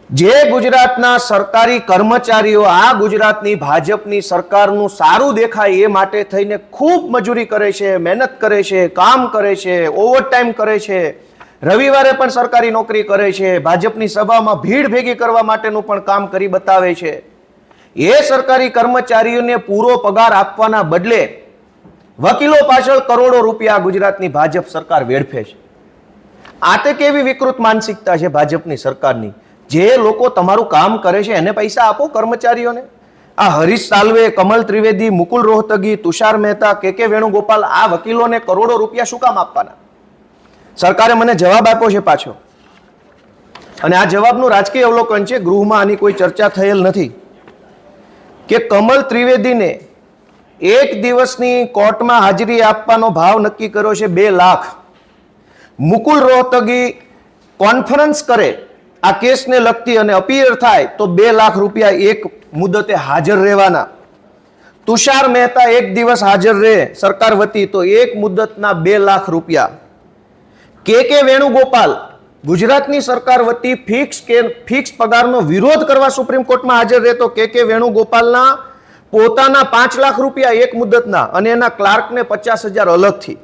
જે ગુજરાતના સરકારી કર્મચારીઓ આ ગુજરાતની ભાજપની સરકારનું સારું દેખાય એ માટે થઈને ખૂબ મજૂરી કરે છે, મહેનત કરે છે, કામ કરે છે, ઓવરટાઈમ કરે છે, રવિવારે પણ સરકારી નોકરી કરે છે, ભાજપની સભામાં ભીડ ભેગી કરવા માટેનું પણ કામ કરી બતાવે છે, એ સરકારી કર્મચારીઓને પૂરો પગાર આપવાના બદલે વકીલો પાછળ કરોડો રૂપિયા ગુજરાતની ભાજપ સરકાર વેડફે છે. આ તે કેવી વિકૃત માનસિકતા છે ભાજપની સરકારની? જે લોકો તમારું કામ કરે છે એને પૈસા આપો કર્મચારીઓને. આ હરીશ સાલ્વે, કમલ ત્રિવેદી, મુકુલ રોહતગી, તુષાર મહેતા, કે વેણુગોપાલ, આ વકીલોને કરોડો રૂપિયા શું કામ આપવાના? સરકારે મને જવાબ આપ્યો છે પાછો, અને આ જવાબનું રાજકીય અવલોકન છે. ગૃહમાં આની કોઈ ચર્ચા થયેલ નથી કે કમલ ત્રિવેદીને એક દિવસની કોર્ટમાં હાજરી આપવાનો ભાવ નક્કી કર્યો છે 2 લાખ. મુકુલ રોહતગી કોન્ફરન્સ કરે આ કેસને લગતી અને અપીયર થાય તો 2 લાખ રૂપિયા એક મુદતે હાજર રહેવાના. તુષાર મહેતા એક દિવસ હાજર રહે સરકાર વતી તો એક મુદતના 2 લાખ રૂપિયા. કે વેણુગોપાલ ગુજરાતની સરકાર વતી ફિક્સ પગારનો વિરોધ કરવા સુપ્રીમ કોર્ટમાં હાજર રહે તો કે વેણુગોપાલના પોતાના 5 લાખ રૂપિયા એક મુદતના અને એના ક્લાર્કને 50,000 અલગથી.